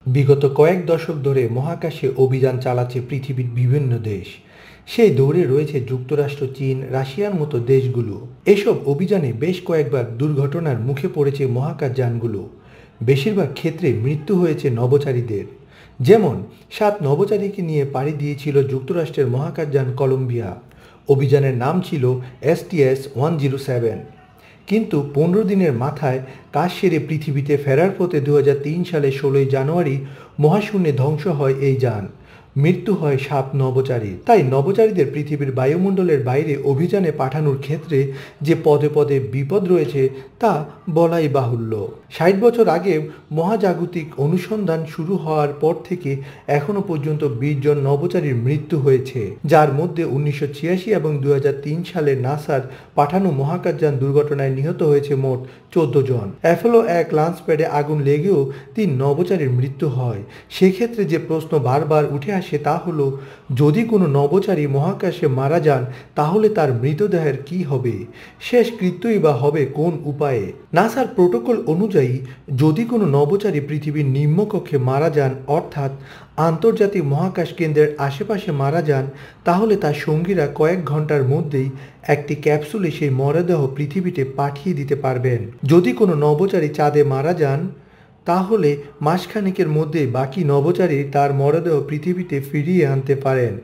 বিগত কয়েক দশক ধরে মহাকাশে অভিযান চালাচ্ছে পৃথিবীর বিভিন্ন দেশ। সেই দৌড়ে রয়েছে যুক্তরাষ্ট্র, চীন, রাশিয়ার মতো দেশগুলো। এসব অভিযানে বেশ কয়েকবার দুর্ঘটনার মুখে পড়েছে মহাকাশযানগুলো। বেশিরভাগ ক্ষেত্রে মৃত্যু হয়েছে নভোচারীদের। যেমন 7 নভোচারীকে নিয়ে পাড়ি দিয়েছিল যুক্তরাষ্ট্রের মহাকাশযান কলম্বিয়া। অভিযানের নাম ছিল STS-107। কিন্তু 15 দিনের মাথায় কাজ সেরে পৃথিবীতে ফেরার পথে 2003 সালের 16 জানুয়ারি মহাশূন্যে ধ্বংস হয় এই যান। মৃত্যু হয় 7 নভোচারীর। তাই নভোচারীদের পৃথিবীর বায়ুমণ্ডলের বাইরে অভিযানে পাঠানোর ক্ষেত্রে যে পদে পদে বিপদ রয়েছে তা বলাই বাহুল্য। 60 বছর আগে মহাজাগতিক অনুসন্ধান শুরু হওয়ার পর থেকে এখনো পর্যন্ত 20 জন নভোচারীর মৃত্যু হয়েছে, যার মধ্যে 1986 এবং 2003 সালে নাসার পাঠানো মহাকাশযান দুর্ঘটনায় নিহত হয়েছে মোট 14 জন। অ্যাপোলো 1 লঞ্চ প্যাডে আগুন লেগেও 3 নভোচারীর মৃত্যু হয়। সেক্ষেত্রে যে প্রশ্ন বারবার উঠে আসে তা হলো, যদি কোনো নভোচারী মহাকাশে মারা যান তাহলে তার মৃতদেহের কী হবে? শেষকৃত্যই বা হবে কোন উপায়ে? নাসার প্রোটোকল অনুযায়ী যদি কোনো নভোচারী পৃথিবীর নিম্নকক্ষে মারা যান, অর্থাৎ আন্তর্জাতিক মহাকাশ কেন্দ্রের আশেপাশে মারা যান, তাহলে তার সঙ্গীরা কয়েক ঘন্টার মধ্যেই একটি ক্যাপসুলে সেই মরদেহ পৃথিবীতে পাঠিয়ে দিতে পারবেন। যদি কোনো নভোচারী চাঁদে মারা যান, তাহলে মাসখানেকের মধ্যে বাকি নভোচারী তার মরদেহ পৃথিবীতে ফিরিয়ে আনতে পারেন।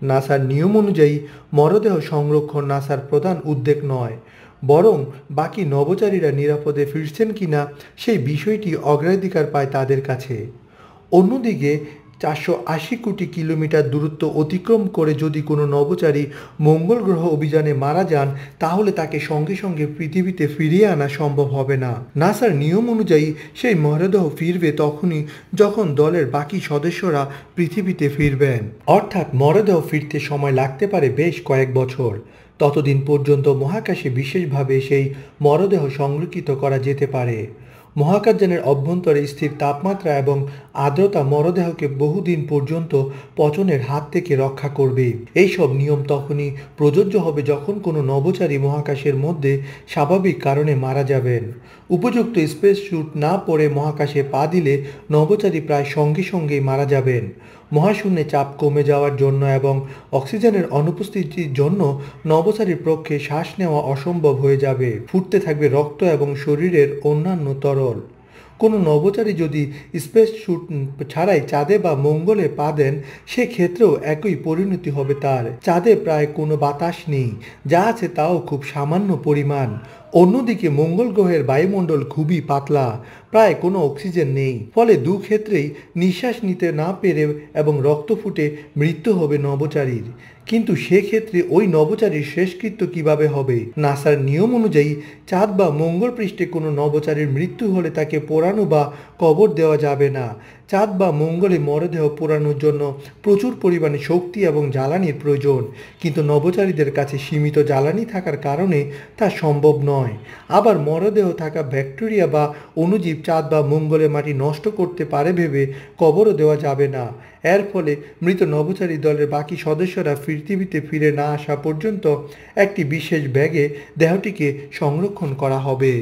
নাসার নিয়ম অনুযায়ী মরদেহ সংরক্ষণ নাসার প্রধান উদ্বেগ নয়, বরং বাকি নভোচারীরা নিরাপদে ফিরছেন কিনা সেই বিষয়টি অগ্রাধিকার পায় তাদের কাছে। অন্যদিকে 480 কোটি কিলোমিটার দূরত্ব অতিক্রম করে যদি কোনো নভোচারী মঙ্গল গ্রহ অভিযানে মারা যান, তাহলে তাকে সঙ্গে সঙ্গে পৃথিবীতে ফিরিয়ে আনা সম্ভব হবে না। নাসার নিয়ম অনুযায়ী সেই মরদেহ ফিরবে তখনই যখন দলের বাকি সদস্যরা পৃথিবীতে ফিরবেন। অর্থাৎ মরদেহ ফিরতে সময় লাগতে পারে বেশ কয়েক বছর। ততদিন পর্যন্ত মহাকাশে বিশেষভাবে সেই মরদেহ সংরক্ষিত করা যেতে পারে। মহাকাশযানের অভ্যন্তরে স্থির তাপমাত্রা এবং আর্দ্রতা মরদেহকে বহুদিন পর্যন্ত পচনের হাত থেকে রক্ষা করবে। এইসব নিয়ম তখনই প্রযোজ্য হবে যখন কোনো নভোচারী মহাকাশের মধ্যে স্বাভাবিক কারণে মারা যাবেন। উপযুক্ত স্পেস স্যুট না পরে মহাকাশে পা দিলে নভোচারী প্রায় সঙ্গে সঙ্গেই মারা যাবেন। মহাশূন্যে চাপ কমে যাওয়ার জন্য এবং অক্সিজেনের অনুপস্থিতির জন্য নভোচারীর পক্ষে শ্বাস নেওয়া অসম্ভব হয়ে যাবে। ফুটতে থাকবে রক্ত এবং শরীরের অন্যান্য তরল। কোনো নভোচারী যদি স্পেস স্যুট ছাড়াই চাঁদে বা মঙ্গলে পা দেন, সেক্ষেত্রেও একই পরিণতি হবে তার। চাঁদে প্রায় কোনো বাতাস নেই, যা আছে তাও খুব সামান্য পরিমাণ। অন্যদিকে মঙ্গল গ্রহের বায়ুমণ্ডল খুবই পাতলা, প্রায় কোনো অক্সিজেন নেই। ফলে দুক্ষেত্রেই নিঃশ্বাস নিতে না পেরে এবং রক্ত ফুটে মৃত্যু হবে নভোচারীর। কিন্তু সেক্ষেত্রে ওই নভোচারীর শেষকৃত্য কিভাবে হবে? নাসার নিয়ম অনুযায়ী চাঁদ বা মঙ্গল পৃষ্ঠে কোনো নভোচারীর মৃত্যু হলে তাকে পোড়ানো বা কবর দেওয়া যাবে না। চাঁদ বা মঙ্গলে মরদেহ পোড়ানোর জন্য প্রচুর পরিমাণে শক্তি এবং জ্বালানির প্রয়োজন, কিন্তু নভোচারীদের কাছে সীমিত জ্বালানি থাকার কারণে তা সম্ভব নয়। আবার মরদেহ থাকা ব্যাকটেরিয়া বা অণুজীব চাঁদ বা মঙ্গলে মাটি নষ্ট করতে পারে ভেবে কবরও দেওয়া যাবে না। এর ফলে মৃত নভোচারী দলের বাকি সদস্যরা পৃথিবীতে ফিরে না আসা পর্যন্ত একটি বিশেষ ব্যাগে দেহটিকে সংরক্ষণ করা হবে।